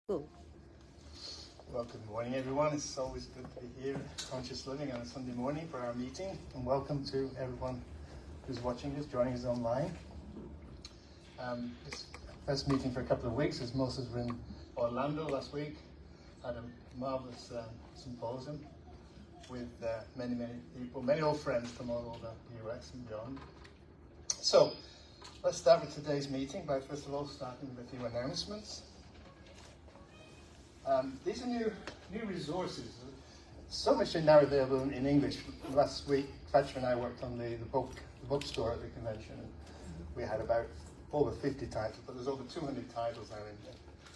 Cool. Well, good morning, everyone. It's always good to be here at Conscious Living on a Sunday morning for our meeting. And welcome to everyone who's watching us, joining us online. It's the first meeting for a couple of weeks, as most of us were in Orlando last week. Had a marvellous symposium with many people, many old friends from all over the US and beyond. So, let's start with today's meeting by first of all starting with a few announcements. These are new resources. So much are now available in English. Last week, Thatcher and I worked on the bookstore at the convention, and we had about over 50 titles, but there's over 200 titles now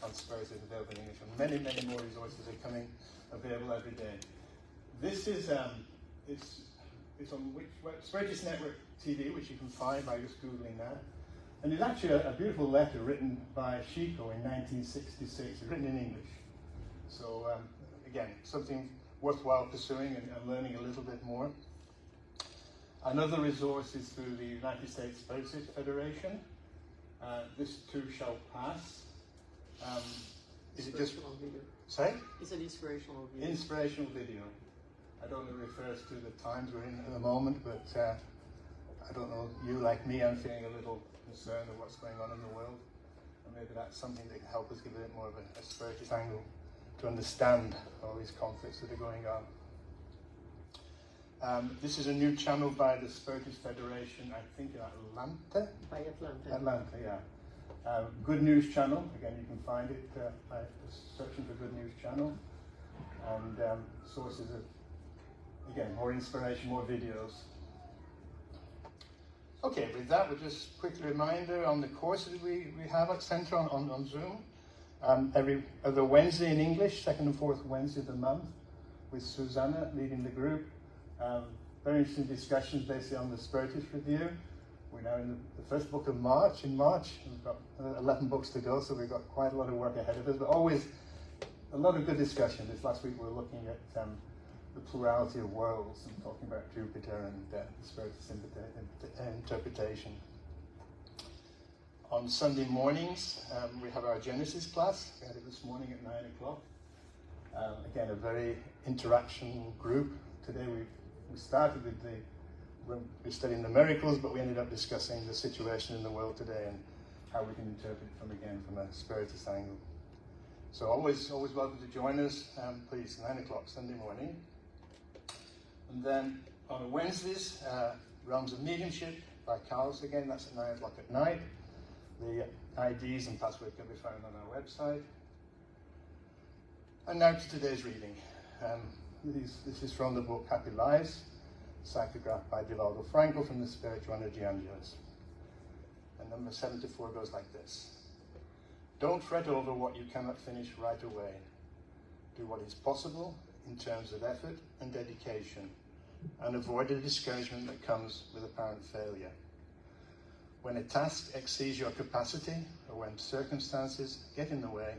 on spiritism available in English, and many more resources are coming available every day. This is it's on Spiritist Network TV, which you can find by just googling that. And it's actually a beautiful letter written by Chico in 1966. It's written in English. So again, something worthwhile pursuing and learning a little bit more. Another resource is through the United States Spiritist Federation. This too shall pass. Is it just video? Sorry? It's an inspirational video. Inspirational video. I don't know if it refers to the times we're in at the moment, but I don't know, you like me, I'm feeling a little concerned of what's going on in the world. And maybe that's something that can help us give a bit more of a spiritist angle to understand all these conflicts that are going on. This is a new channel by the Spiritist Federation, I think in Atlanta? By Atlanta. Atlanta, yeah. Good News Channel, again you can find it by searching for Good News Channel. And sources of, again, more inspiration, more videos. Okay, with that, we'll just quick reminder on the courses we have at Centre on Zoom. Every other Wednesday in English, second and fourth Wednesday of the month, with Suzana leading the group. Very interesting discussions basically on the Spiritist Review. We're now in the first book of March. In March, we've got 11 books to go, so we've got quite a lot of work ahead of us, but always a lot of good discussion. This last week we were looking at the plurality of worlds and talking about Jupiter and the Spiritist interpretation. On Sunday mornings, we have our Genesis class. We had it this morning at 9 o'clock. Again, a very interactional group. Today we started with we're studying the miracles, but we ended up discussing the situation in the world today and how we can interpret it from a spiritist angle. So always welcome to join us. Please, 9 o'clock Sunday morning. And then on Wednesdays, Realms of Mediumship by Carlos again. That's at 9 o'clock at night. The IDs and password can be found on our website. And now to today's reading. This is from the book Happy Lives, psychographed by Divaldo Franco from the Spiritual Energy Angelus. And number 74 goes like this. Don't fret over what you cannot finish right away. Do what is possible in terms of effort and dedication, and avoid the discouragement that comes with apparent failure. When a task exceeds your capacity, or when circumstances get in the way,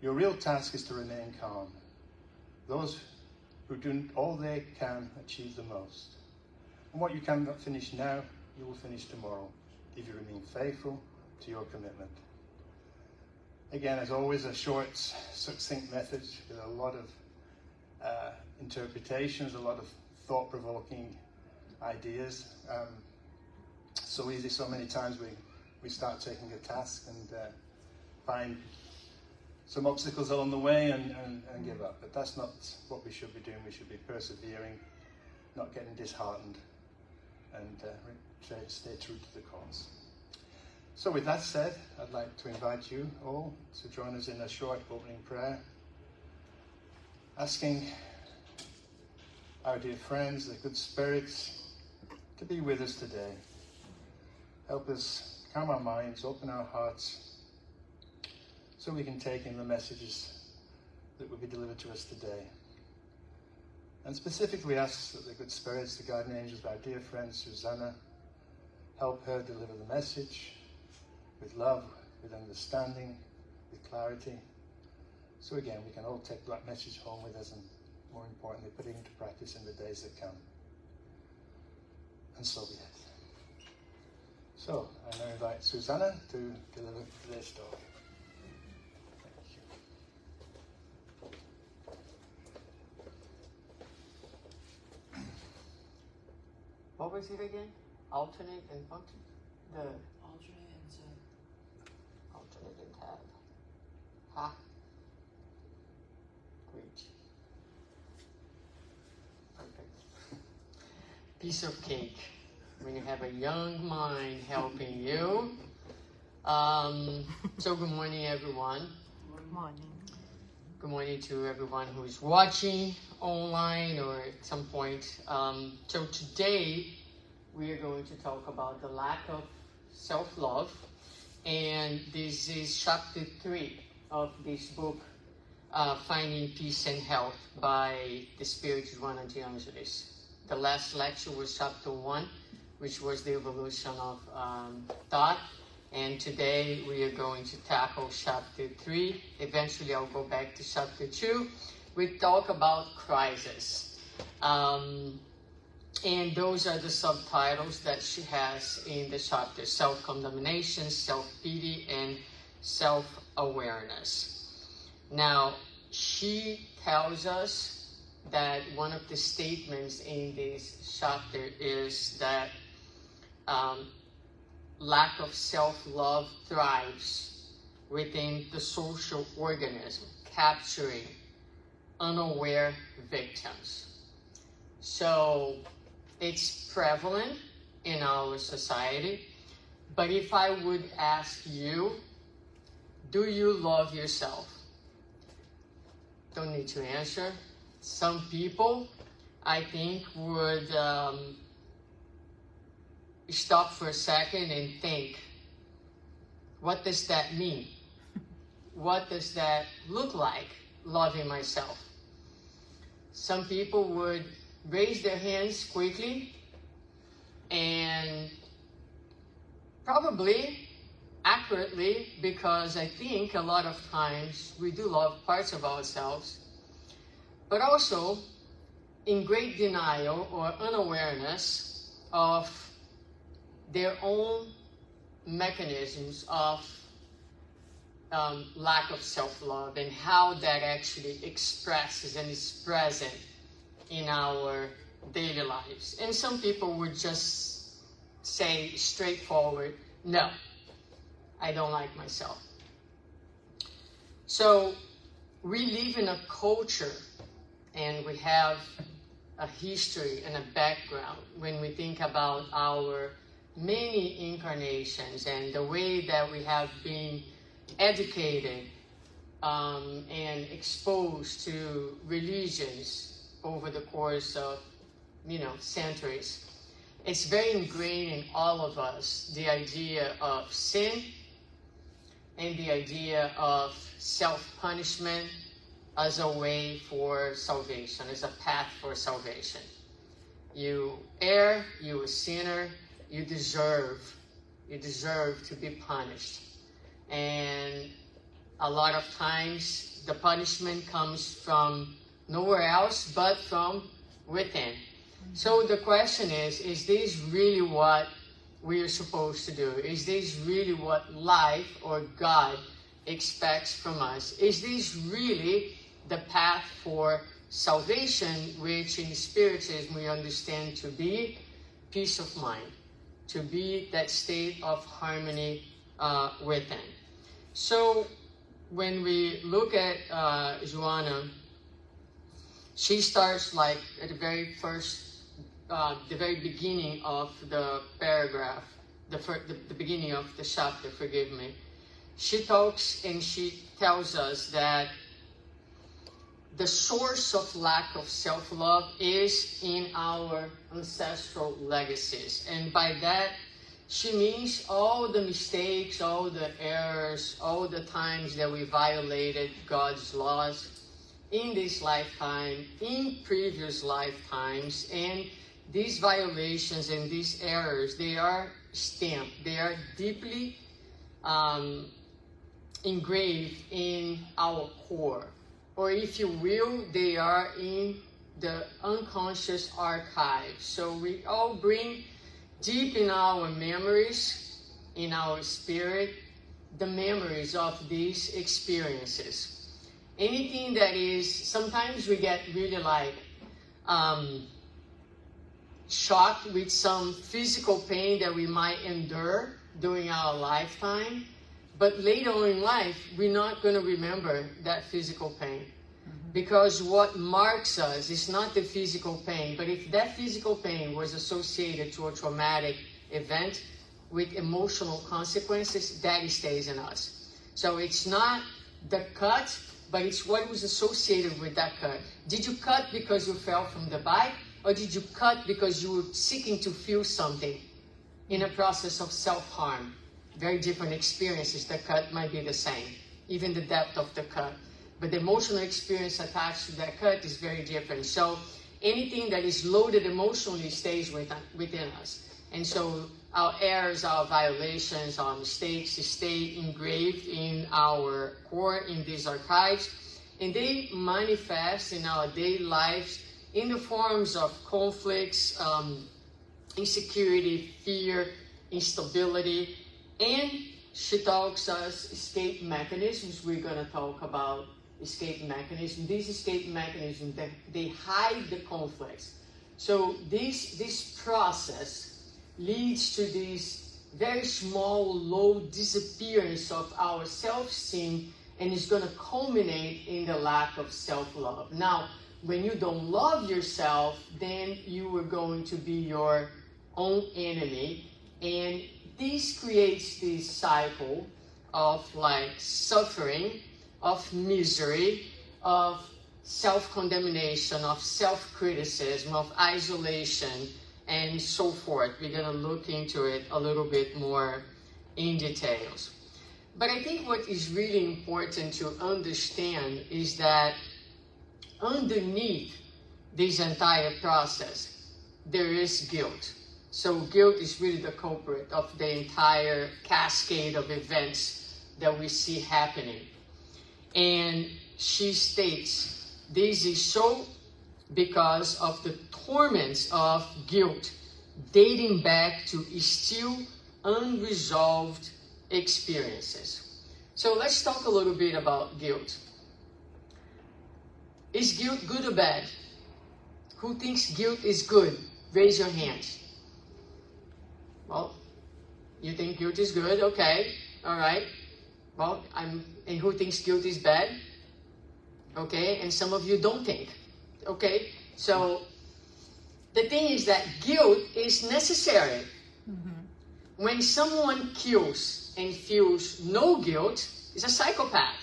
your real task is to remain calm. Those who do all they can achieve the most. And what you cannot finish now, you will finish tomorrow, if you remain faithful to your commitment. Again, as always, a short, succinct message with a lot of interpretations, a lot of thought-provoking ideas. So easy, so many times we start taking a task and find some obstacles along the way and give up. But that's not what we should be doing. We should be persevering, not getting disheartened, and stay true to the cause. So with that said, I'd like to invite you all to join us in a short opening prayer, asking our dear friends, the good spirits, to be with us today. Help us calm our minds, open our hearts, so we can take in the messages that will be delivered to us today. And specifically ask that the good spirits, the guardian angels of our dear friend Suzana, help her deliver the message with love, with understanding, with clarity. So again, we can all take that message home with us and, more importantly, put it into practice in the days that come. And so be it. So, I now invite Suzana to deliver today's talk. Thank you. was it again? Alternate and function? The alternate and tab. Alternate and tab. Ha. Great. Perfect. Piece of cake when you have a young mind helping you. So good morning, everyone. Good morning. Good morning to everyone who is watching online or at some point. So today we are going to talk about the lack of self-love, and this is chapter 3 of this book, Finding Peace and Health by the Spirit Juana de Angelis. The last lecture was chapter 1, which was the evolution of thought. And today we are going to tackle chapter 3. Eventually I'll go back to chapter 2. We talk about crisis. And those are the subtitles that she has in the chapter: self-condemnation, self-pity, and self-awareness. Now, she tells us that one of the statements in this chapter is that lack of self-love thrives within the social organism, capturing unaware victims. So it's prevalent in our society, but if I would ask you, do you love yourself? Don't need to answer. Some people, I think, would stop for a second and think, what does that mean? What does that look like, loving myself? Some people would raise their hands quickly and probably accurately, because I think a lot of times we do love parts of ourselves, but also in great denial or unawareness of their own mechanisms of lack of self-love and how that actually expresses and is present in our daily lives. And some people would just say straightforward, no, I don't like myself. So we live in a culture and we have a history and a background when we think about our many incarnations and the way that we have been educated and exposed to religions over the course of, centuries. It's very ingrained in all of us, the idea of sin and the idea of self-punishment as a way for salvation, as a path for salvation. You err, you're a sinner, you deserve to be punished. And a lot of times the punishment comes from nowhere else but from within. So the question is this really what we are supposed to do? Is this really what life or God expects from us? Is this really the path for salvation, which in Spiritism we understand to be peace of mind, to be that state of harmony within? So when we look at Joanna, she starts like at the very first, the very beginning of the paragraph, the beginning of the chapter, forgive me. She talks and she tells us that the source of lack of self-love is in our ancestral legacies. And by that, she means all the mistakes, all the errors, all the times that we violated God's laws in this lifetime, in previous lifetimes. And these violations and these errors, they are stamped, they are deeply engraved in our core. Or if you will, they are in the unconscious archive. So we all bring deep in our memories, in our spirit, the memories of these experiences. Anything that is, sometimes we get really like shocked with some physical pain that we might endure during our lifetime, but later on in life, we're not going to remember that physical pain. Because what marks us is not the physical pain, but if that physical pain was associated to a traumatic event with emotional consequences, that stays in us. So it's not the cut, but it's what was associated with that cut. Did you cut because you fell from the bike, or did you cut because you were seeking to feel something in a process of self-harm? Very different experiences. The cut might be the same, even the depth of the cut. But the emotional experience attached to that cut is very different. So anything that is loaded emotionally stays within us. And so our errors, our violations, our mistakes stay engraved in our core, in these archives. And they manifest in our daily lives in the forms of conflicts, insecurity, fear, instability. And she talks us escape mechanisms. We're going to talk about escape mechanisms. These escape mechanisms, they hide the conflicts. So this process leads to this very small, low disappearance of our self-esteem, and it's going to culminate in the lack of self-love. Now, when you don't love yourself, then you are going to be your own enemy, and this creates this cycle of like suffering, of misery, of self-condemnation, of self-criticism, of isolation, and so forth. We're going to look into it a little bit more in details. But I think what is really important to understand is that underneath this entire process, there is guilt. So guilt is really the culprit of the entire cascade of events that we see happening. And she states, this is so because of the torments of guilt dating back to still unresolved experiences. So let's talk a little bit about guilt. Is guilt good or bad? Who thinks guilt is good? Raise your hands. Well, you think guilt is good? Okay, all right. Well, and who thinks guilt is bad? Okay, and some of you don't think. Okay, so the thing is that guilt is necessary. When someone kills and feels no guilt, is a psychopath,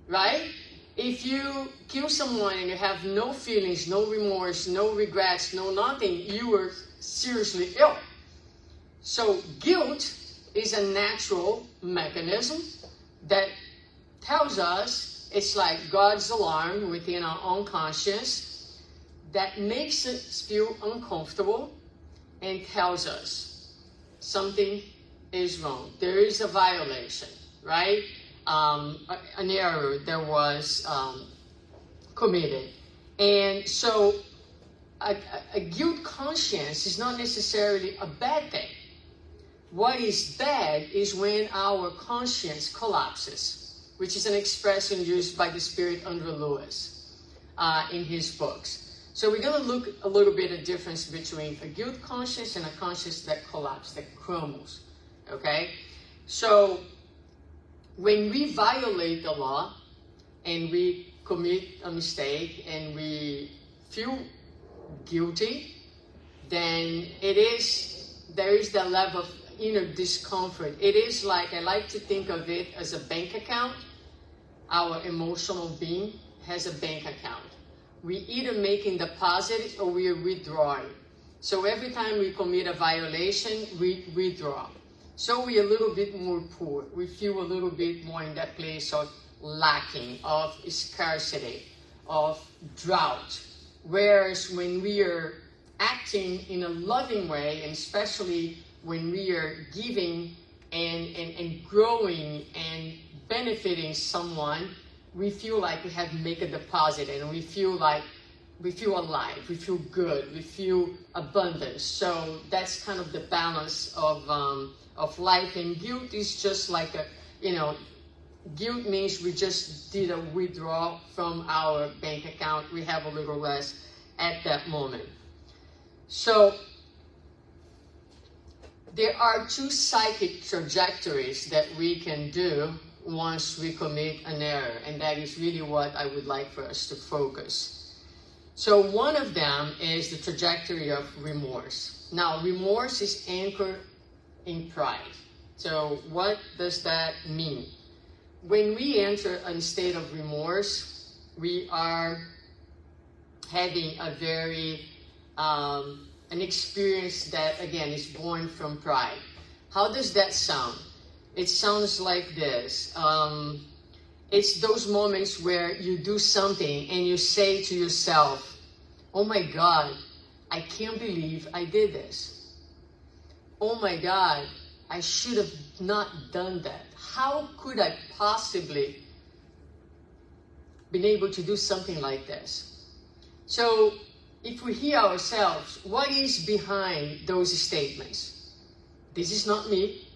right? If you kill someone and you have no feelings, no remorse, no regrets, no nothing, you are seriously ill. So guilt is a natural mechanism that tells us, it's like God's alarm within our own conscience that makes us feel uncomfortable and tells us something is wrong. There is a violation, right? An error that was committed. And so a guilt conscience is not necessarily a bad thing. What is bad is when our conscience collapses, which is an expression used by the spirit Andrew Lewis in his books. So we're going to look a little bit at the difference between a guilt conscience and a conscience that collapses, that crumbles. Okay? So when we violate the law and we commit a mistake and we feel guilty, then there is that level of inner discomfort. It is like, I like to think of it as a bank account. Our emotional being has a bank account. We either making deposits or we are withdrawing. So every time we commit a violation, we withdraw. So we are a little bit more poor. We feel a little bit more in that place of lacking, of scarcity, of drought. Whereas when we are acting in a loving way, and especially when we are giving and growing and benefiting someone, we feel like we have made a deposit, and we feel alive, we feel good, we feel abundance. So that's kind of the balance of life. And guilt is just like guilt means we just did a withdrawal from our bank account. We have a little less at that moment. So there are two psychic trajectories that we can do once we commit an error, and that is really what I would like for us to focus. So one of them is the trajectory of remorse. Now, remorse is anchored in pride. So what does that mean? When we enter a state of remorse, we are having a very an experience that, again, is born from pride. How does that sound? It sounds like this. It's those moments where you do something and you say to yourself, oh my God, I can't believe I did this. Oh my God, I should have not done that. How could I possibly been able to do something like this? So if we hear ourselves, what is behind those statements? This is not me.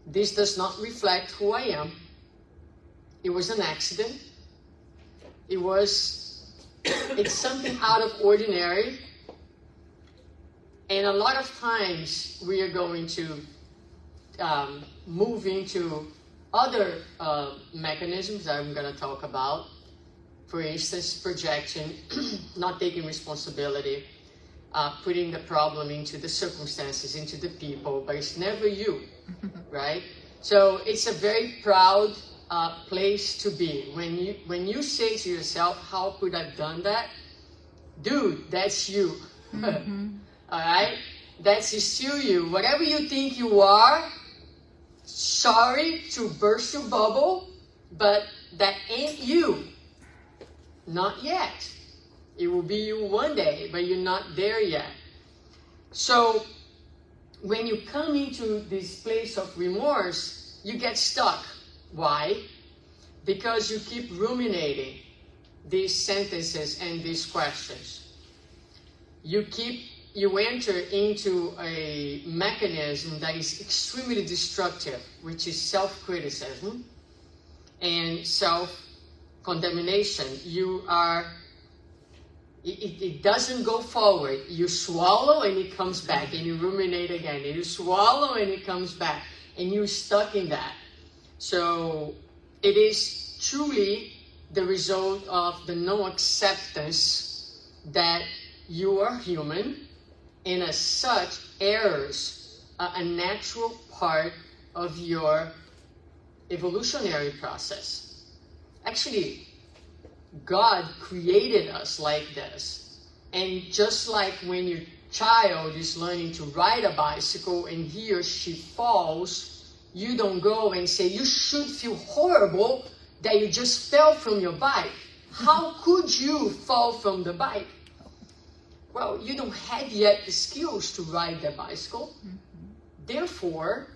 This does not reflect who I am. It was an accident. It's something out of ordinary. And a lot of times we are going to move into other mechanisms that I'm going to talk about. For instance, projection, not taking responsibility, putting the problem into the circumstances, into the people, but it's never you, right? So it's a very proud place to be. When you say to yourself, how could I have done that? Dude, that's you. Mm-hmm. All right? That's still you. Whatever you think you are, sorry to burst your bubble, but that ain't you. Not yet. It will be you one day, but you're not there yet. So when you come into this place of remorse, you get stuck. Why? Because you keep ruminating these sentences and these questions. You enter into a mechanism that is extremely destructive, which is self-criticism and self-condemnation. It doesn't go forward. You swallow and it comes back, and you ruminate again. And you swallow and it comes back, and you're stuck in that. So it is truly the result of the no-acceptance that you are human, and as such, errors are a natural part of your evolutionary process. Actually, God created us like this. And just like when your child is learning to ride a bicycle and he or she falls, you don't go and say, you should feel horrible that you just fell from your bike. How could you fall from the bike? Well, you don't have yet the skills to ride the bicycle. Mm-hmm. Therefore,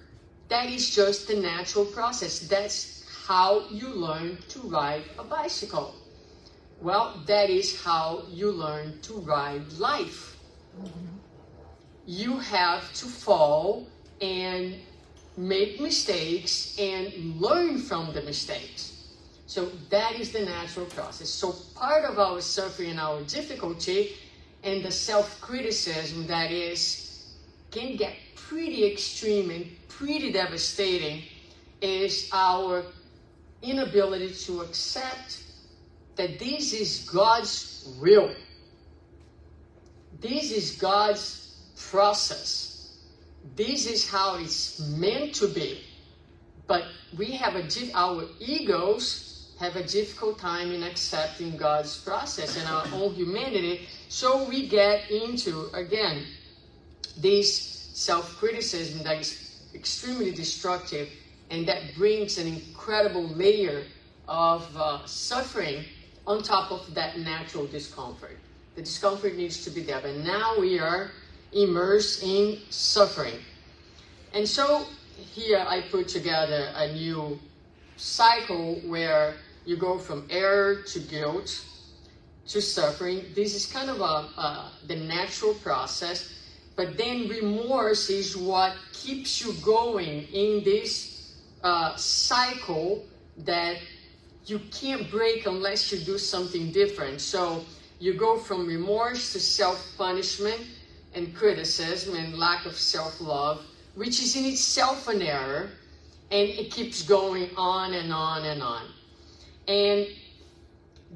that is just the natural process. That's how you learn to ride a bicycle. Well, that is how you learn to ride life. Mm-hmm. You have to fall and make mistakes and learn from the mistakes. So that is the natural process. So part of our suffering and our difficulty and the self-criticism that can get pretty extreme and pretty devastating is our inability to accept that this is God's will. This is God's process. This is how it's meant to be. But we have our egos have a difficult time in accepting God's process and our own humanity. So we get into, again, this self-criticism that is extremely destructive, and that brings an incredible layer of suffering on top of that natural discomfort. The discomfort needs to be there, but now we are immersed in suffering. And so here I put together a new cycle where you go from error to guilt to suffering. This is kind of the natural process, but then remorse is what keeps you going in this cycle that you can't break unless you do something different. So You go from remorse to self-punishment and criticism and lack of self-love, which is in itself an error, and it keeps going on and on and on. And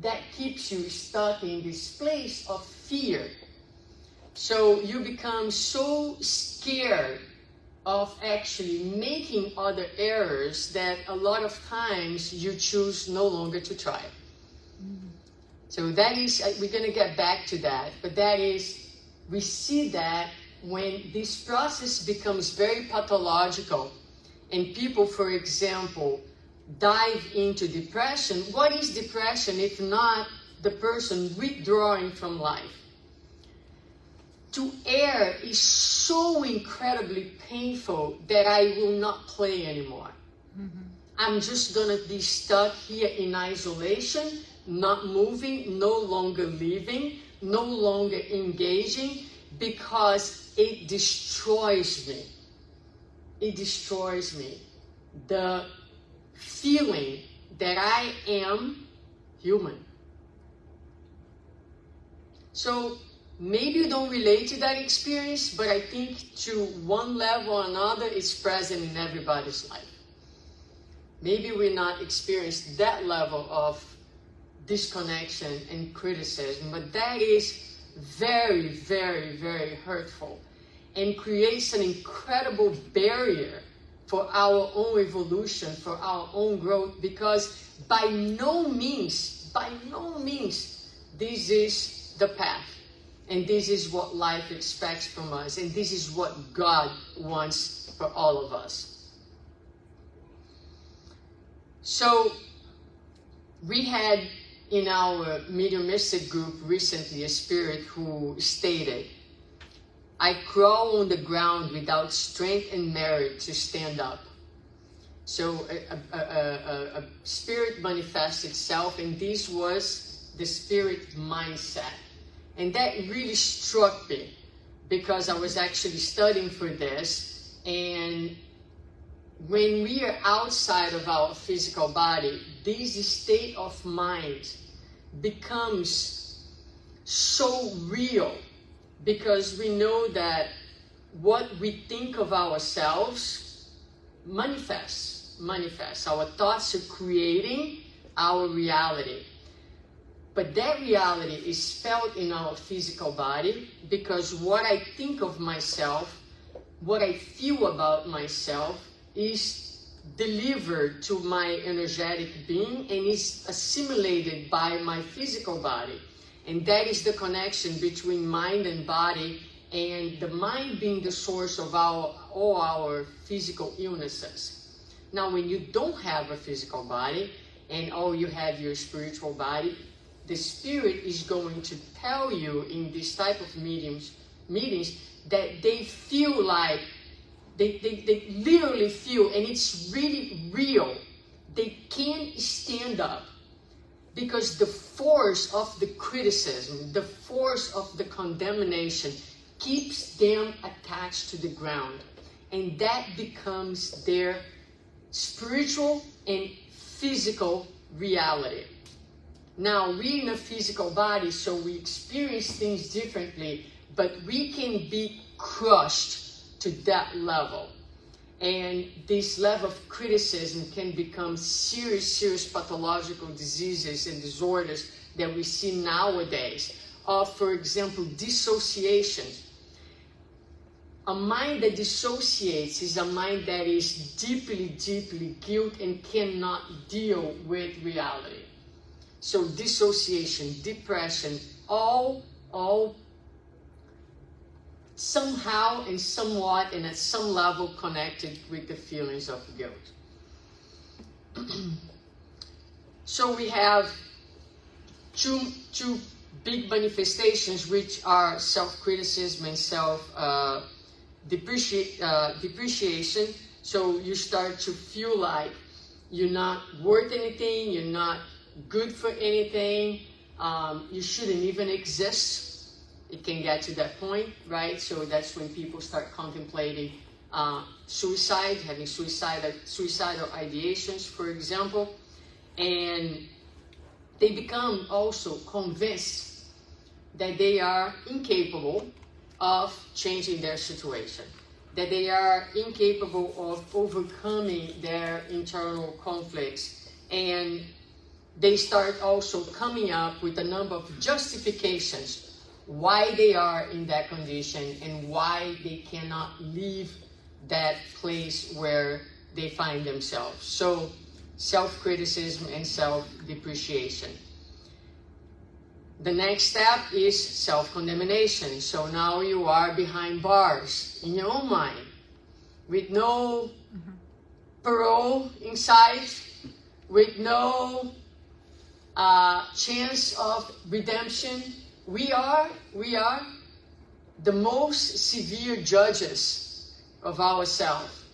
that keeps you stuck in this place of fear. So you become so scared of actually making other errors that a lot of times you choose no longer to try. So that is, we're going to get back to that, but that is, we see that when this process becomes very pathological and people, for example, dive into depression. What is depression if not the person withdrawing from life? To err is so incredibly painful that I will not play anymore. I'm just going to be stuck here in isolation, not moving, no longer living, no longer engaging, because it destroys me. It destroys me. The feeling that I am human. So maybe you don't relate to that experience, but I think to one level or another, it's present in everybody's life. Maybe we're not experiencing that level of disconnection and criticism, but that is very, very, very hurtful and creates an incredible barrier for our own evolution, for our own growth, because by no means, this is the path. And this is what life expects from us. And this is what God wants for all of us. So we had in our mediumistic group recently a spirit who stated, I crawl on the ground without strength and merit to stand up. So a spirit manifests itself, and this was the spirit mindset. And that really struck me because I was actually studying for this. And when we are outside of our physical body, this state of mind becomes so real because we know that what we think of ourselves manifests. Our thoughts are creating our reality. But that reality is felt in our physical body because what I think of myself, what I feel about myself is delivered to my energetic being and is assimilated by my physical body. And that is the connection between mind and body, and the mind being the source of all our physical illnesses. Now, when you don't have a physical body and all you have your spiritual body, the spirit is going to tell you in this type of meetings that they feel like, they literally feel, and it's really real, they can't stand up because the force of the criticism, the force of the condemnation keeps them attached to the ground. And that becomes their spiritual and physical reality. Now, we're in a physical body, so we experience things differently, but we can be crushed to that level. And this level of criticism can become serious pathological diseases and disorders that we see nowadays. For example, dissociation. A mind that dissociates is a mind that is deeply guilt and cannot deal with reality. So dissociation, depression, all somehow and somewhat and at some level connected with the feelings of guilt. So we have two big manifestations, which are self-criticism and self-depreciation. So you start to feel like you're not worth anything, you're not good for anything, you shouldn't even exist. It can get to that point, right? So that's when people start contemplating suicide, having suicidal ideations, for example. And they become also convinced that they are incapable of changing their situation, that they are incapable of overcoming their internal conflicts, and they start also coming up with a number of justifications why they are in that condition and why they cannot leave that place where they find themselves. So, self-criticism and self-depreciation. The next step is self-condemnation. So now you are behind bars in your own mind, with no parole in sight, with no chance of redemption. We are the most severe judges of ourselves,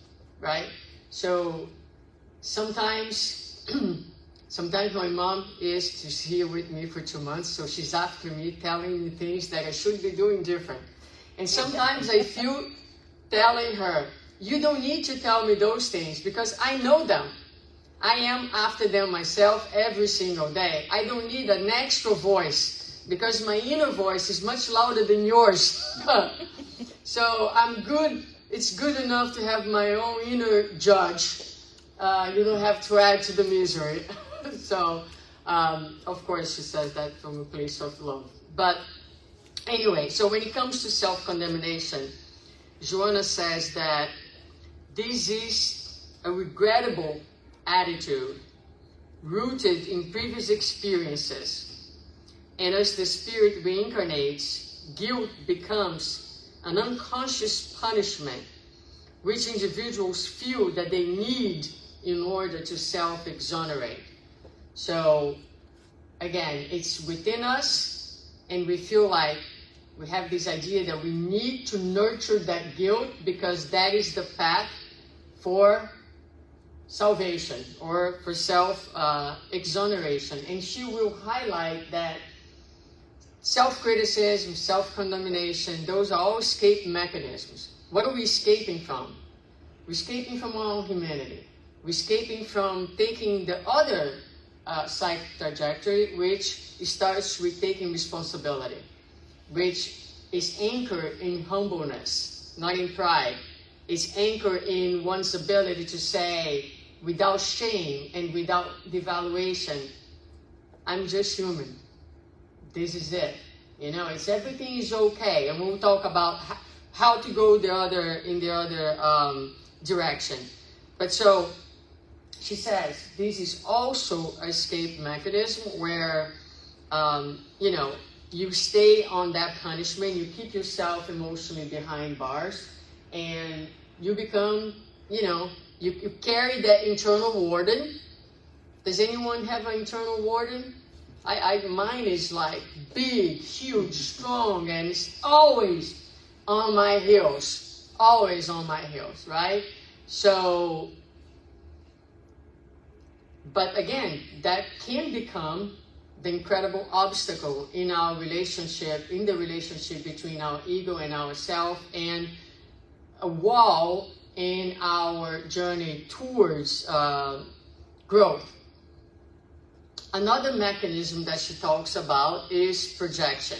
right? So sometimes my mom is here with me for 2 months, so she's after me, telling me things that I should be doing different. And sometimes I feel telling her, you don't need to tell me those things because I know them. I am after them myself every single day. I don't need an extra voice because my inner voice is much louder than yours. So I'm good. It's good enough to have my own inner judge. You don't have to add to the misery. So, of course, she says that from a place of love. But anyway, so when it comes to self-condemnation, Joanna says that this is a regrettable attitude rooted in previous experiences. And as the spirit reincarnates, guilt becomes an unconscious punishment which individuals feel that they need in order to self-exonerate. So, again, it's within us, and we feel like we have this idea that we need to nurture that guilt because that is the path for salvation or for self-exoneration. And she will highlight that self-criticism, self-condemnation, those are all escape mechanisms. What are we escaping from? We're escaping from our own humanity. We're escaping from taking the other psych trajectory, which starts with taking responsibility, which is anchored in humbleness, not in pride. It's anchored in one's ability to say, without shame and without devaluation, I'm just human. This is it. You know, it's everything is okay. And we'll talk about how to go in the other direction. But so, she says, this is also an escape mechanism where, you stay on that punishment, you keep yourself emotionally behind bars, and you become, you carry that internal warden. Does anyone have an internal warden? Mine is like big, huge, strong, and it's always on my heels, right? So, but again, that can become the incredible obstacle in our relationship, in the relationship between our ego and ourself, and a wall in our journey towards growth. Another mechanism that she talks about is projection.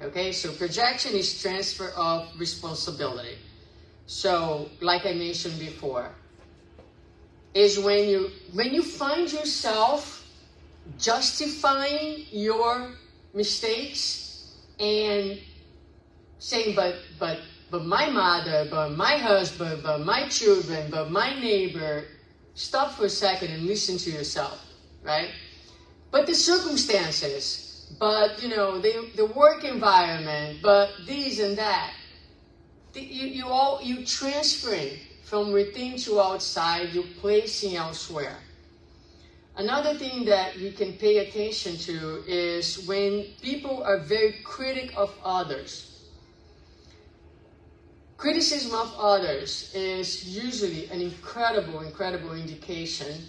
Okay, so projection is transfer of responsibility. So, like I mentioned before, is when you find yourself justifying your mistakes and saying, but my mother, but my husband, but my children, but my neighbor. Stop for a second and listen to yourself, right? But the circumstances, but the work environment, but this and that. You transferring from within to outside, you're placing elsewhere. Another thing that we can pay attention to is when people are very critical of others. Criticism of others is usually an incredible indication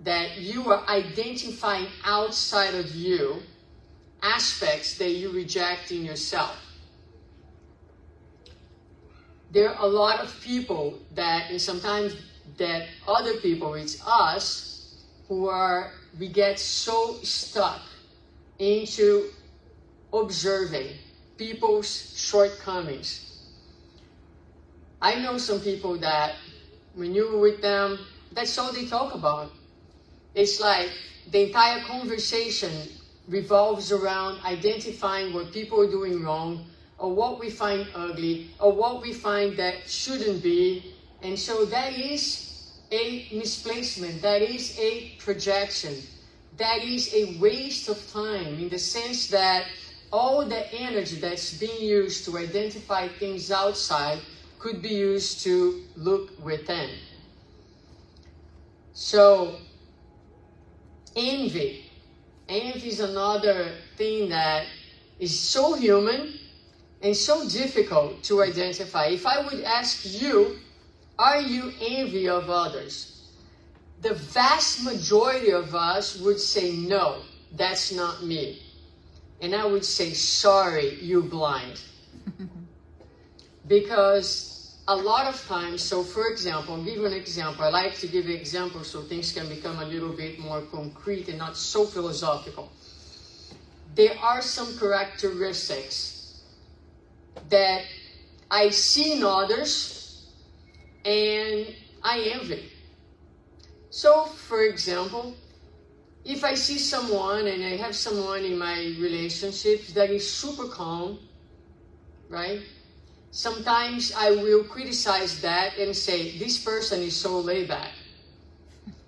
that you are identifying outside of you aspects that you reject in yourself. There are a lot of people and sometimes that other people, it's us, we get so stuck into observing people's shortcomings. I know some people that when you're with them, that's all they talk about. It's like the entire conversation revolves around identifying what people are doing wrong, or what we find ugly, or what we find that shouldn't be. And so that is a misplacement, that is a projection, that is a waste of time, in the sense that all the energy that's being used to identify things outside could be used to look within. So, envy. Envy is another thing that is so human and so difficult to identify. If I would ask you, are you envy of others? The vast majority of us would say, no, that's not me. And I would say, sorry, you're blind. Because a lot of times, so for example, I'll give you an example. I like to give examples so things can become a little bit more concrete and not so philosophical. There are some characteristics that I see in others and I envy. So, for example, if I see someone and I have someone in my relationships that is super calm, right? Sometimes I will criticize that and say, this person is so laid back.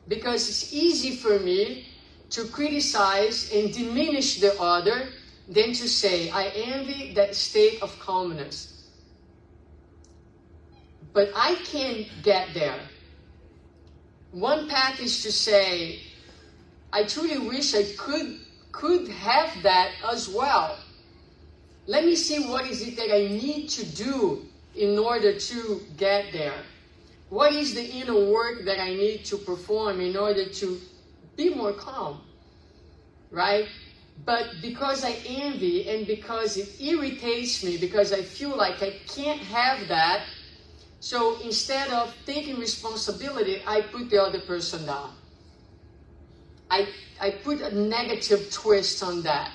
Because it's easy for me to criticize and diminish the other than to say, I envy that state of calmness. But I can't get there. One path is to say, I truly wish I could have that as well. Let me see what is it that I need to do in order to get there. What is the inner work that I need to perform in order to be more calm, right? But because I envy and because it irritates me, because I feel like I can't have that, so instead of taking responsibility, I put the other person down. I put a negative twist on that.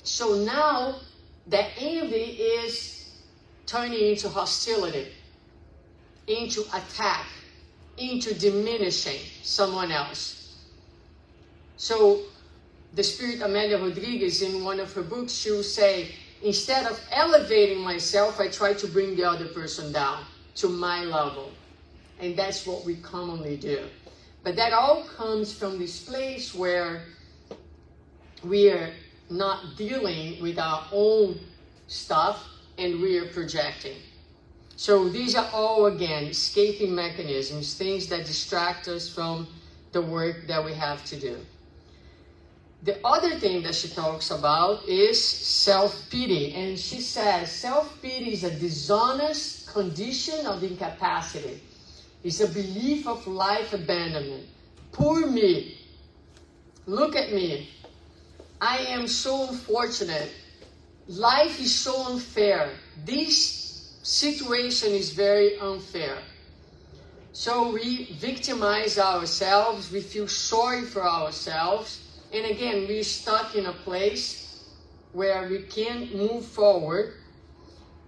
So now that envy is turning into hostility, into attack, into diminishing someone else. So the Spirit Amelia Rodriguez, in one of her books, she will say, instead of elevating myself, I try to bring the other person down to my level. And that's what we commonly do. But that all comes from this place where we are not dealing with our own stuff and we are projecting. So these are all, again, escaping mechanisms, things that distract us from the work that we have to do. The other thing that she talks about is self-pity. And she says self-pity is a dishonest condition of incapacity. It's a belief of life abandonment. Poor me. Look at me. I am so unfortunate. Life is so unfair. This situation is very unfair. So we victimize ourselves. We feel sorry for ourselves. And again, we're stuck in a place where we can't move forward.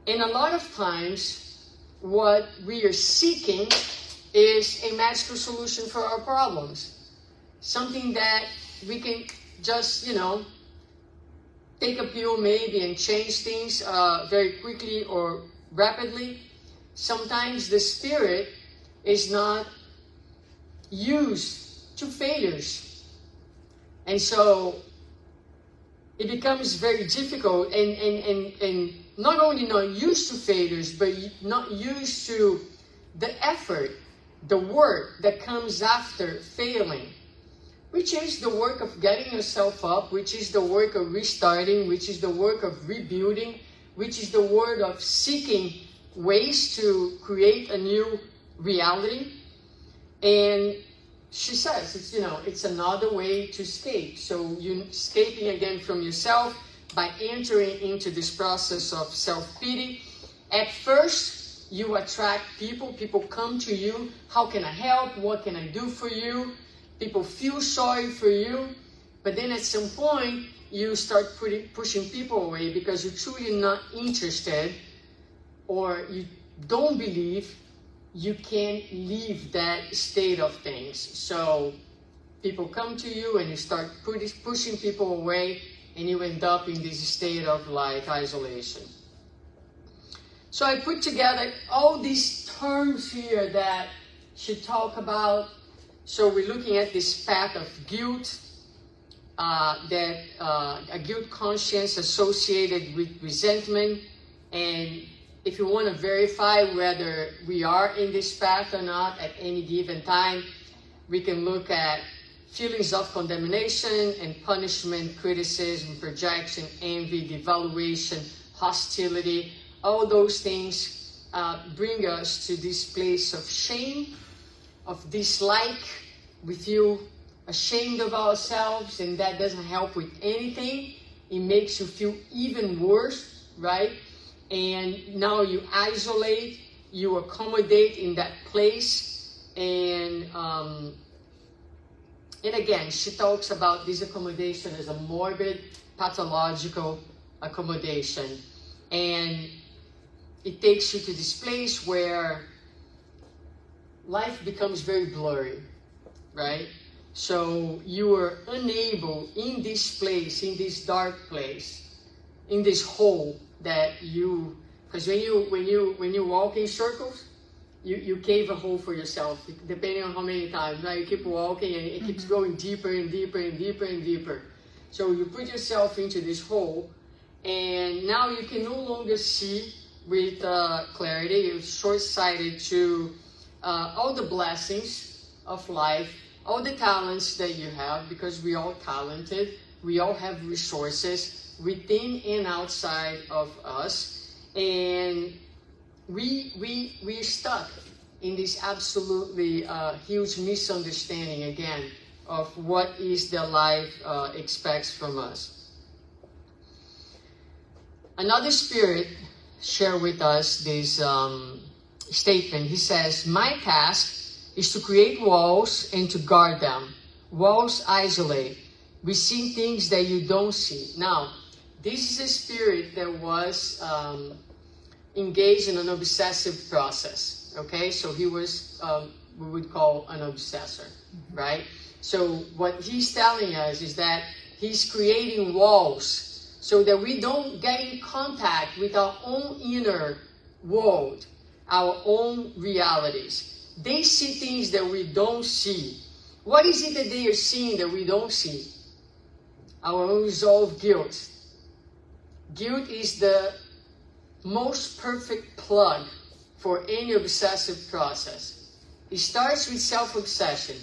And a lot of times, what we are seeking is a magical solution for our problems. Something that we can just, take a pill maybe and change things very quickly or rapidly. Sometimes the spirit is not used to failures. And so it becomes very difficult and not only not used to failures, but not used to the effort, the work that comes after failing, which is the work of getting yourself up, which is the work of restarting, which is the work of rebuilding, which is the work of seeking ways to create a new reality. And she says, it's another way to escape. So you're escaping again from yourself by entering into this process of self-pity. At first, you attract people. People come to you. How can I help? What can I do for you? People feel sorry for you. But then at some point, you start pushing people away because you're truly not interested, or you don't believe you can leave that state of things. So people come to you and you start pushing people away, and you end up in this state of like isolation. So I put together all these terms here that should talk about. So we're looking at this path of guilt, a guilt conscience associated with resentment. And if you want to verify whether we are in this path or not at any given time, we can look at feelings of condemnation and punishment, criticism, projection, envy, devaluation, hostility. All those things bring us to this place of shame, of dislike. We feel ashamed of ourselves, and that doesn't help with anything. It makes you feel even worse, right? And now you isolate, you accommodate in that place. And again, she talks about this accommodation as a morbid, pathological accommodation. And it takes you to this place where life becomes very blurry, right? So you are unable in this place, in this dark place, in this hole that you, because when you walk in circles, you cave a hole for yourself, depending on how many times. Right? You keep walking and it keeps going deeper and deeper and deeper and deeper. So you put yourself into this hole, and now you can no longer see with clarity. You're short-sighted to all the blessings of life, all the talents that you have, because we're all talented. We all have resources within and outside of us. And we're stuck in this absolutely huge misunderstanding, again, of what is the life expects from us. Another spirit shared with us this statement. He says, "My task is to create walls and to guard them. Walls isolate. We see things that you don't see." Now, this is a spirit that was engaged in an obsessive process. Okay, so he was, we would call an obsessor, right? So what he's telling us is that he's creating walls so that we don't get in contact with our own inner world, our own realities. They see things that we don't see. What is it that they are seeing that we don't see? Our unresolved guilt. Guilt is the most perfect plug for any obsessive process. It starts with self-obsession,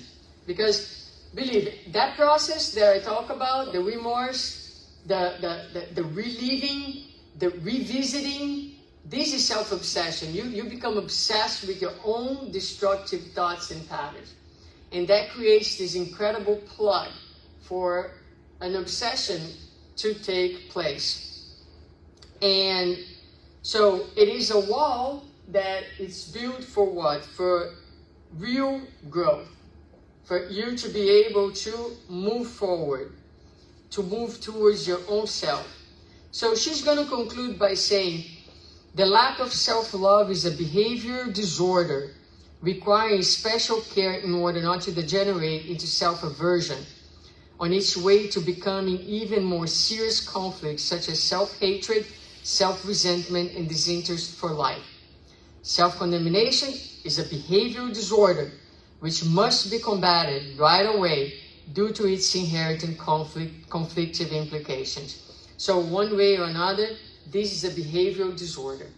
because believe it, that process that I talk about, the remorse, the reliving, the revisiting, this is self-obsession. You become obsessed with your own destructive thoughts and patterns. And that creates this incredible plug for an obsession to take place. And so it is a wall that is built for what? For real growth. For you to be able to move forward, to move towards your own self. So she's going to conclude by saying, the lack of self-love is a behavior disorder requiring special care in order not to degenerate into self-aversion on its way to becoming even more serious conflicts such as self-hatred, self-resentment, and disinterest for life. Self-condemnation is a behavioral disorder which must be combated right away due to its inherent conflictive implications. So one way or another, this is a behavioral disorder,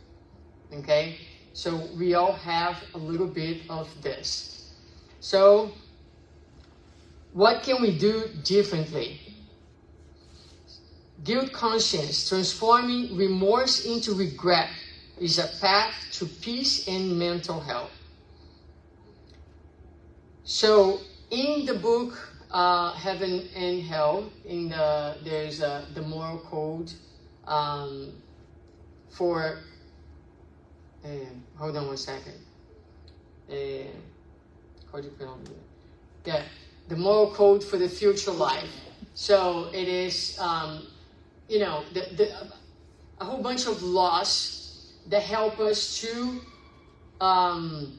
okay? So we all have a little bit of this. So what can we do differently? Guilt conscience, transforming remorse into regret, is a path to peace and mental health. So in the book Heaven and Hell, there's the moral code for, hold on one second. The moral code for the future life. So it is, you know, a whole bunch of laws that help us to amend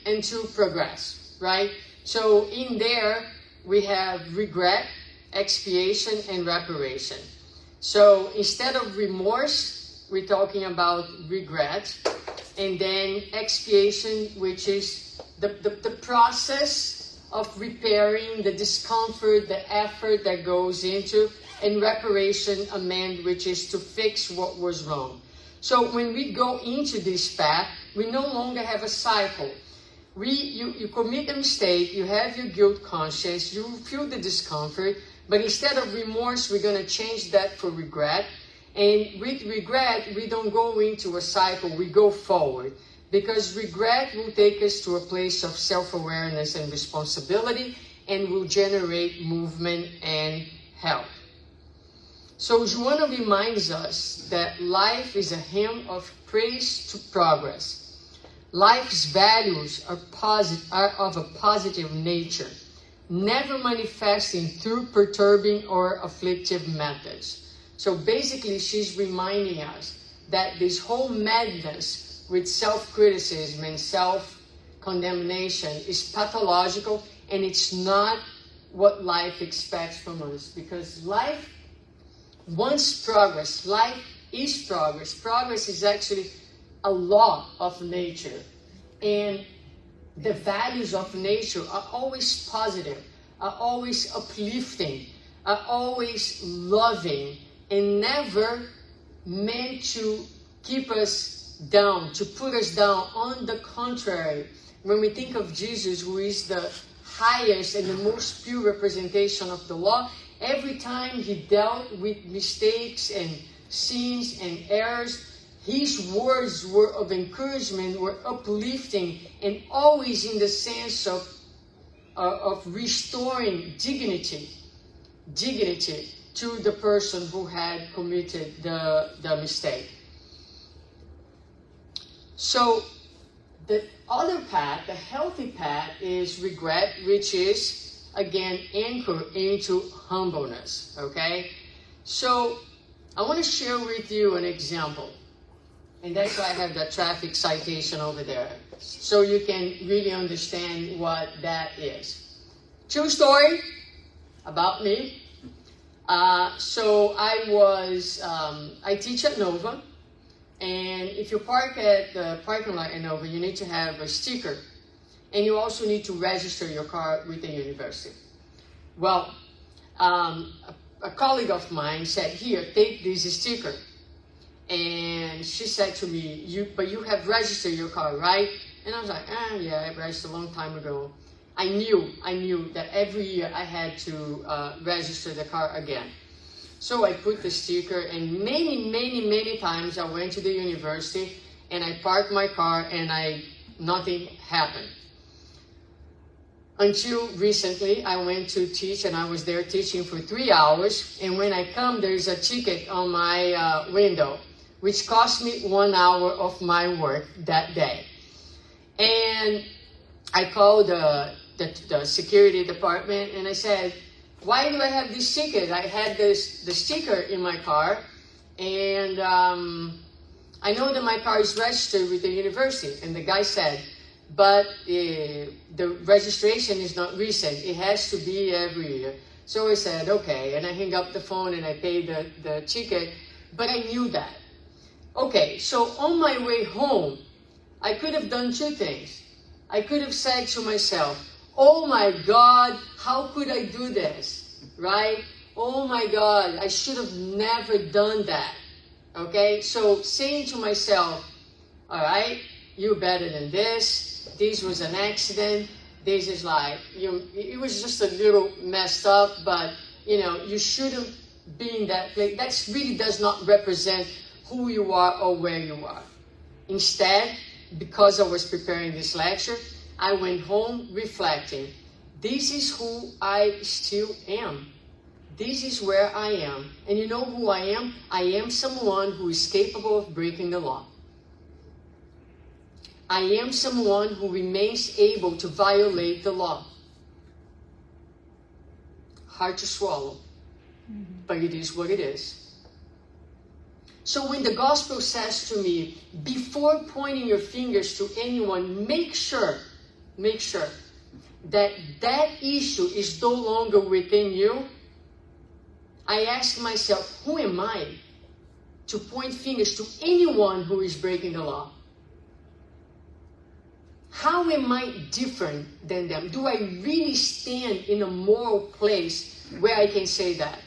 and to progress, right? So in there, we have regret, expiation, and reparation. So instead of remorse, we're talking about regret, and then expiation, which is the process of repairing the discomfort, the effort that goes into, and reparation, amend, which is to fix what was wrong. So when we go into this path, we no longer have a cycle. You commit a mistake, you have your guilt conscience, you feel the discomfort, but instead of remorse, we're going to change that for regret. And with regret, we don't go into a cycle, we go forward. Because regret will take us to a place of self-awareness and responsibility, and will generate movement and help. So Joanna reminds us that life is a hymn of praise to progress. Life's values are of a positive nature, never manifesting through perturbing or afflictive methods. So basically, she's reminding us that this whole madness with self-criticism and self-condemnation is pathological, and it's not what life expects from us. Because life wants progress. Life is progress. Progress is actually a law of nature. And the values of nature are always positive, are always uplifting, are always loving, and never meant to keep us down, to put us down. On the contrary, when we think of Jesus, who is the highest and the most pure representation of the law, every time he dealt with mistakes and sins and errors, his words were of encouragement, were uplifting, and always in the sense of restoring dignity to the person who had committed the mistake. So the other path, the healthy path, is regret, which is, again, anchored into humbleness, okay? So I want to share with you an example. And that's why I have that traffic citation over there, so you can really understand what that is. True story about me. So I teach at Nova, and if you park at the parking lot at Nova, you need to have a sticker, and you also need to register your car with the university. Well, a colleague of mine said, "Here, take this sticker." And she said to me, but you have registered your car, right? And I was like, yeah, I registered a long time ago. I knew that every year I had to register the car again. So I put the sticker, and many times I went to the university and I parked my car and nothing happened. Until recently, I went to teach, and I was there teaching for 3 hours. And when I come, there is a ticket on my window, which cost me 1 hour of my work that day. And I called the security department, and I said, "Why do I have this ticket? I had the sticker in my car, and I know that my car is registered with the university." And the guy said, "But the registration is not recent. It has to be every year." So I said, "Okay," and I hung up the phone and I paid the ticket, but I knew that. Okay, so on my way home, I could have done two things. I could have said to myself, "Oh my God, how could I do this?" Right? "Oh my God, I should have never done that." Okay, so saying to myself, "All right, you're better than this. This was an accident. This is like, it was just a little messed up, but you shouldn't be in that place." That really does not represent who you are or where you are. Instead, because I was preparing this lecture, I went home reflecting. This is who I still am. This is where I am. And you know who I am? I am someone who is capable of breaking the law. I am someone who remains able to violate the law. hard to swallow, but it is what it is. So when the gospel says to me, before pointing your fingers to anyone, make sure that that issue is no longer within you, I ask myself, who am I to point fingers to anyone who is breaking the law? How am I different than them? Do I really stand in a moral place where I can say that?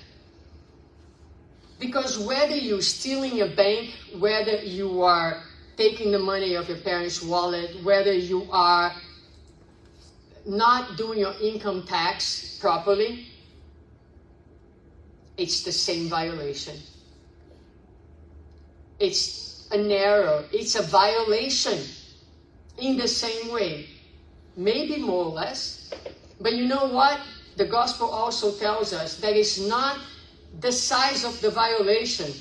Because whether you're stealing a bank, whether you are taking the money of your parents' wallet, whether you are not doing your income tax properly, it's the same violation. It's an error. It's a violation in the same way. Maybe more or less. But you know what? The gospel also tells us that it's not the size of the violation,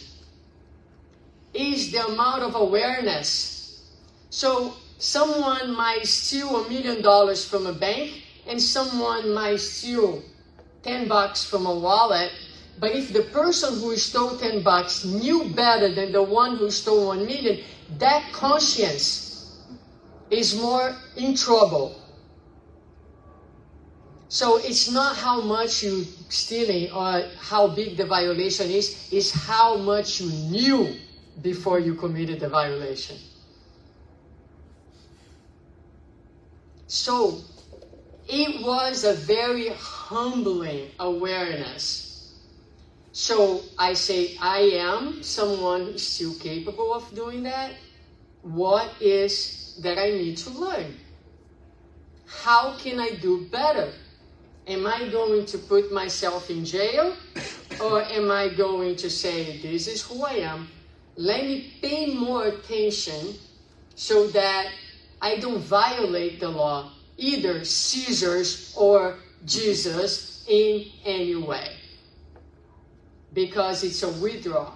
is the amount of awareness. So someone might steal $1 million from a bank, and someone might steal $10 from a wallet. But if the person who stole $10 knew better than the one who stole 1 million, that conscience is more in trouble. So it's not how much you're stealing or how big the violation is, it's how much you knew before you committed the violation. So it was a very humbling awareness. So I say, I am someone still capable of doing that. What is that I need to learn? How can I do better? Am I going to put myself in jail? Or am I going to say, this is who I am. Let me pay more attention so that I don't violate the law, either Caesar's or Jesus, in any way. Because it's a withdrawal,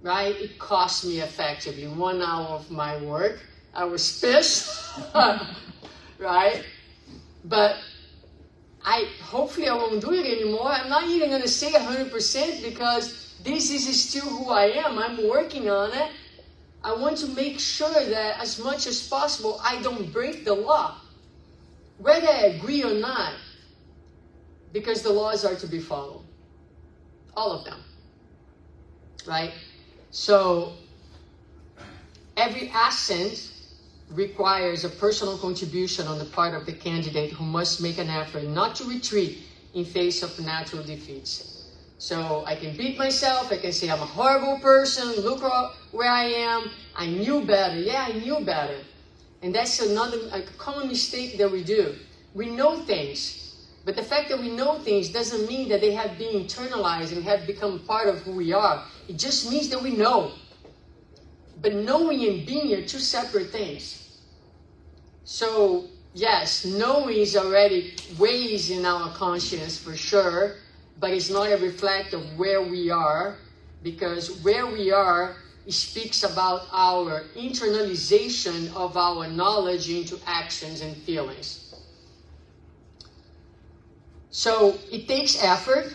right? It cost me effectively 1 hour of my work. I was pissed, right? But hopefully I won't do it anymore. I'm not even going to say 100% because this is still who I am. I'm working on it. I want to make sure that as much as possible I don't break the law, whether I agree or not, because the laws are to be followed. All of them. Right? So every assent requires a personal contribution on the part of the candidate who must make an effort not to retreat in face of natural defeats. So I can beat myself, I can say I'm a horrible person, look where I am, I knew better. Yeah, I knew better. And that's a common mistake that we do. We know things, but the fact that we know things doesn't mean that they have been internalized and have become part of who we are. It just means that we know. But knowing and being are two separate things. So, yes, knowing is already weighs in our conscience for sure, but it's not a reflect of where we are, because where we are speaks about our internalization of our knowledge into actions and feelings. So, it takes effort.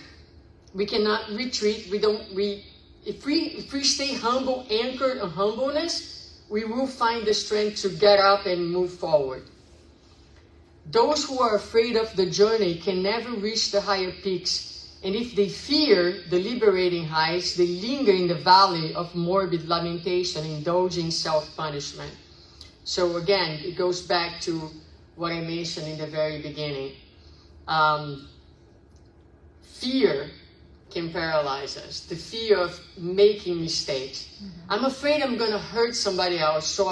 We cannot retreat. If we stay humble, anchored in humbleness, we will find the strength to get up and move forward. Those who are afraid of the journey can never reach the higher peaks, and if they fear the liberating heights, they linger in the valley of morbid lamentation, indulging self-punishment. So again, it goes back to what I mentioned in the very beginning. Fear can paralyze us. The fear of making mistakes. Mm-hmm. I'm afraid I'm going to hurt somebody else, so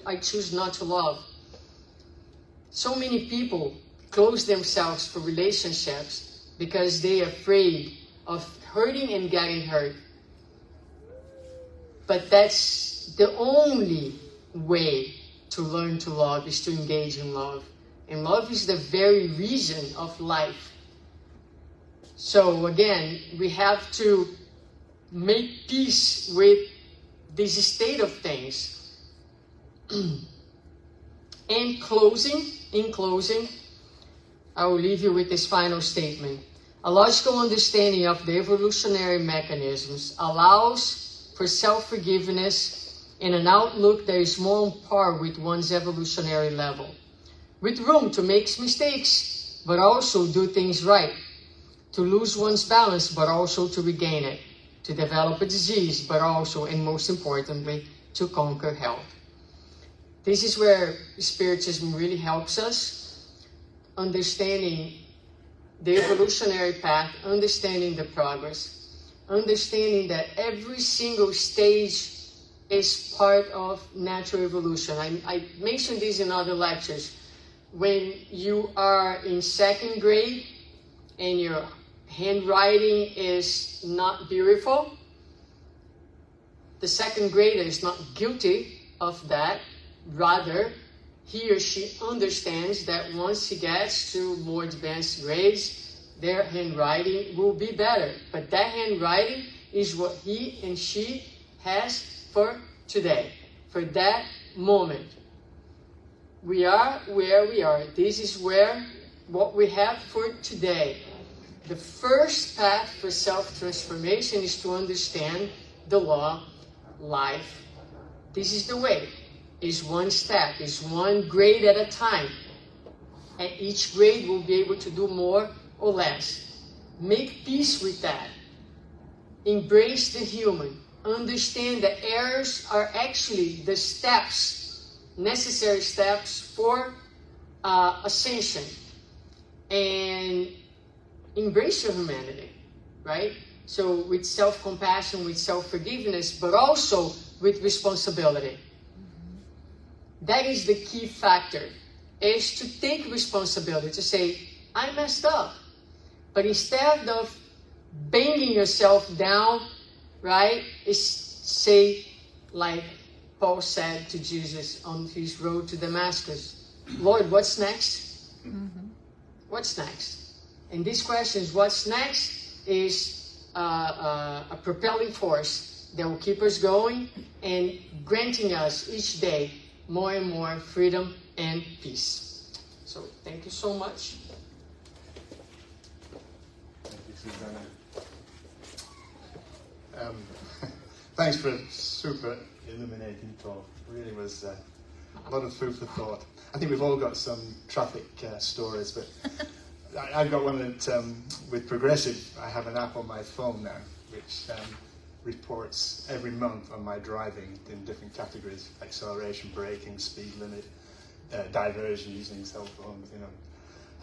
I choose not to love. So many people close themselves for relationships because they're afraid of hurting and getting hurt. But that's the only way to learn to love, is to engage in love. And love is the very reason of life. So again, we have to make peace with this state of things. In closing, I will leave you with this final statement. A logical understanding of the evolutionary mechanisms allows for self-forgiveness and an outlook that is more on par with one's evolutionary level, with room to make mistakes, but also do things right, to lose one's balance, but also to regain it, to develop a disease, but also, and most importantly, to conquer health. This is where Spiritism really helps us, understanding the evolutionary path, understanding the progress, understanding that every single stage is part of natural evolution. I mentioned this in other lectures. When you are in second grade and your handwriting is not beautiful, the second grader is not guilty of that. Rather, he or she understands that once he gets to more advanced grades, their handwriting will be better. But that handwriting is what he and she has for today, for that moment. We are where we are. This is what we have for today. The first path for self-transformation is to understand the law, life. This is the way. Is one step, is one grade at a time. And each grade will be able to do more or less. Make peace with that. Embrace the human. Understand that errors are actually the steps, necessary steps for ascension. And embrace your humanity, right? So with self-compassion, with self-forgiveness, but also with responsibility. That is the key factor, is to take responsibility, to say, I messed up. But instead of banging yourself down, right, is say, like Paul said to Jesus on his road to Damascus, Lord, what's next? Mm-hmm. What's next? And these questions, what's next, is a propelling force that will keep us going and granting us each day more and more freedom and peace. So thank you so much. Thank you, Suzana. Thanks for a super illuminating talk. It really was a lot of food for thought. I think we've all got some traffic stories, but I've got one that with Progressive, I have an app on my phone now, which reports every month on my driving in different categories: acceleration, braking, speed limit, diversion using cell phones, you know.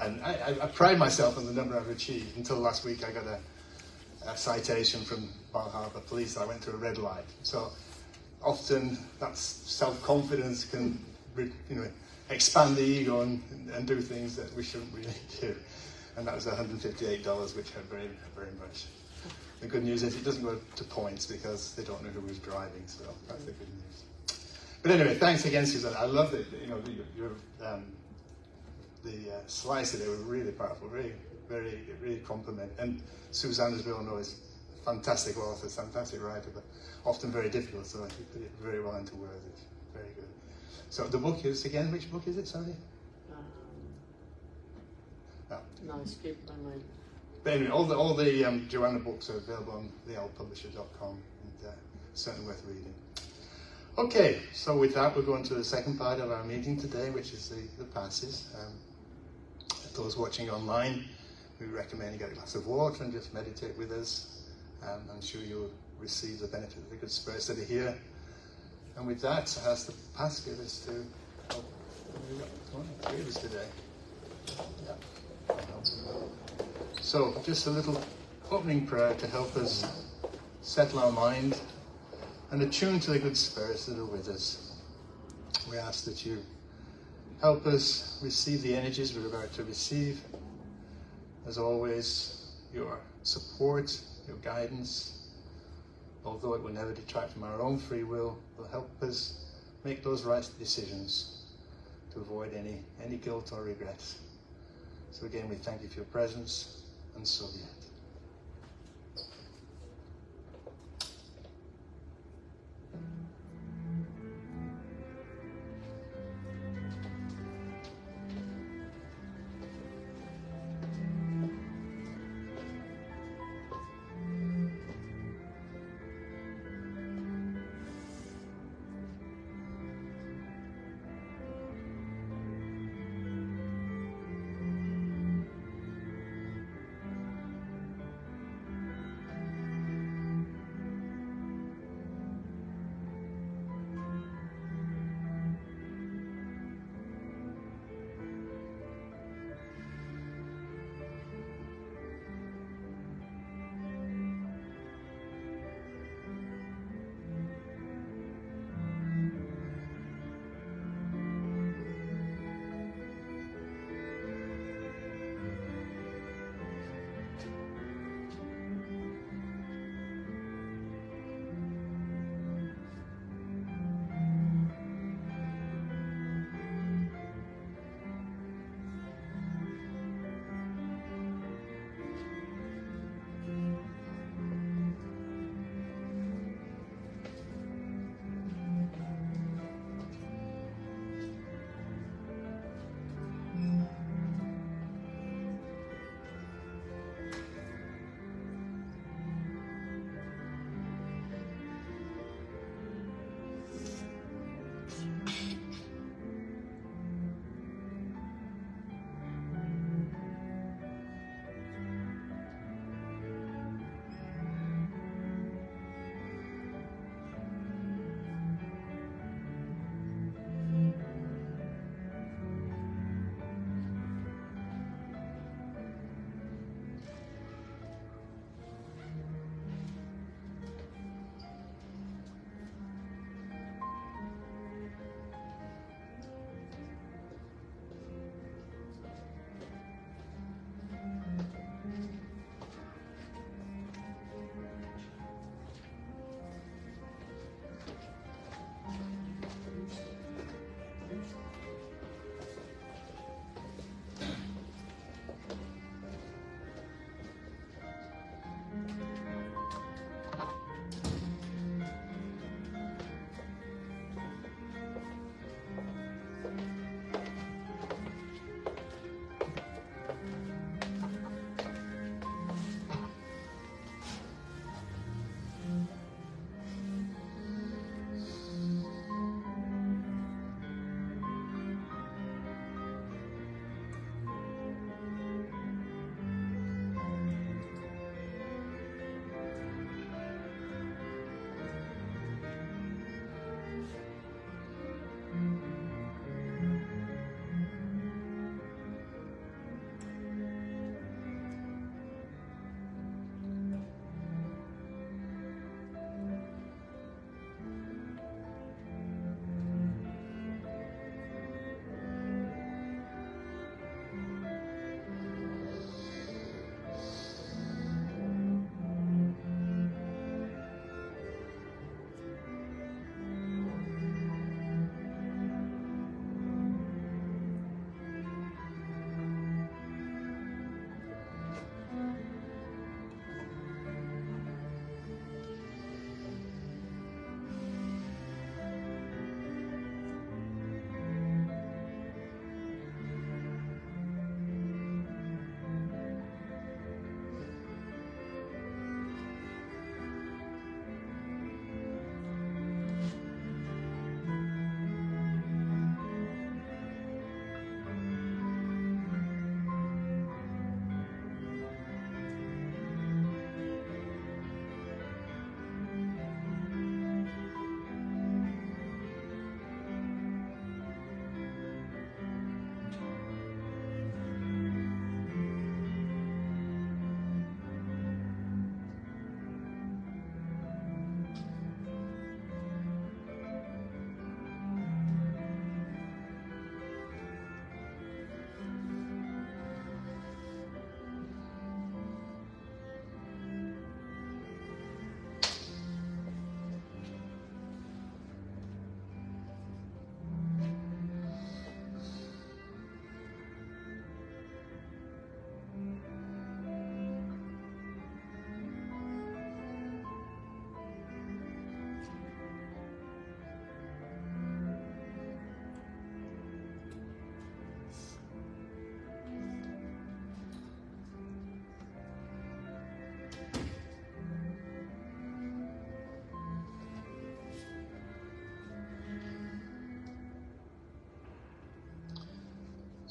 And I pride myself on the number I've achieved. Until last week, I got a citation from Bar Harbour Police. I went to a red light. So often that's self-confidence can, expand the ego and do things that we shouldn't really do. And that was $158, which hurt very, very much. The good news is it doesn't go to points because they don't know who was driving, so that's the good news. But anyway, thanks again, Suzanne. I love it. The slides today were really powerful, really compliment. And Suzanne, as we all know, is a fantastic author, fantastic writer, but often very difficult, so she put it very well into words. It's very good. So the book is, again, which book is it, sorry? No, it skipped my mind. But anyway, all the Joanna books are available on theoldpublisher.com, and certainly worth reading. Okay, so with that, we're going to the second part of our meeting today, which is the passes. Those watching online, we recommend you get a glass of water and just meditate with us. I'm sure you'll receive the benefit of the good spirits that are here. And with that, I ask the pass givers to... we've got 3 of us today. Yeah. So, just a little opening prayer to help us settle our mind and attune to the good spirits that are with us. We ask that you help us receive the energies we're about to receive. As always, your support, your guidance, although it will never detract from our own free will help us make those right decisions to avoid any guilt or regret. So again, we thank you for your presence, and so be it.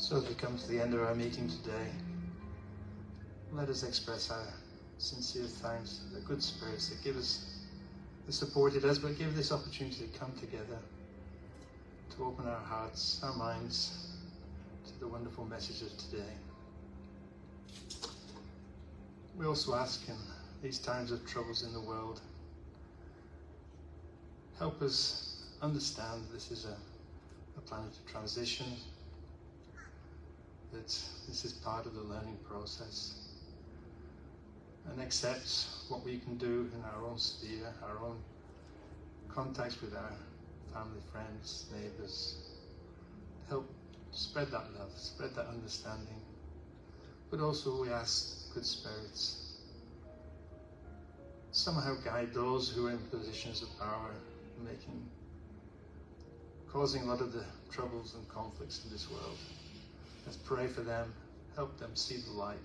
So as we come to the end of our meeting today, let us express our sincere thanks to the good spirits that give us the support it does, but give this opportunity to come together, to open our hearts, our minds to the wonderful message of today. We also ask in these times of troubles in the world, help us understand this is a planet of transition, that this is part of the learning process, and accept what we can do in our own sphere, our own contacts with our family, friends, neighbours, to help spread that love, spread that understanding. But also we ask good spirits, somehow guide those who are in positions of power, causing a lot of the troubles and conflicts in this world. Let's pray for them, help them see the light,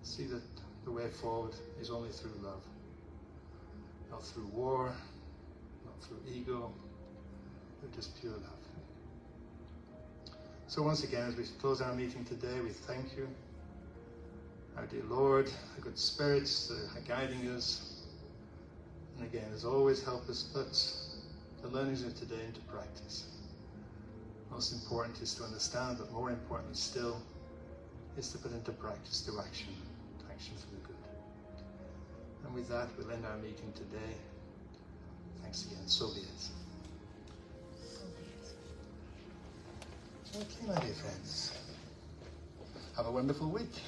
see that the way forward is only through love, not through war, not through ego, but just pure love. So once again, as we close our meeting today, we thank you, our dear Lord, the good spirits that are guiding us. And again, as always, help us put the learnings of today into practice. Most important is to understand, but more importantly still, is to put into practice, to action for the good. And with that, we'll end our meeting today. Thanks again. So be it. Okay, my dear friends. Have a wonderful week.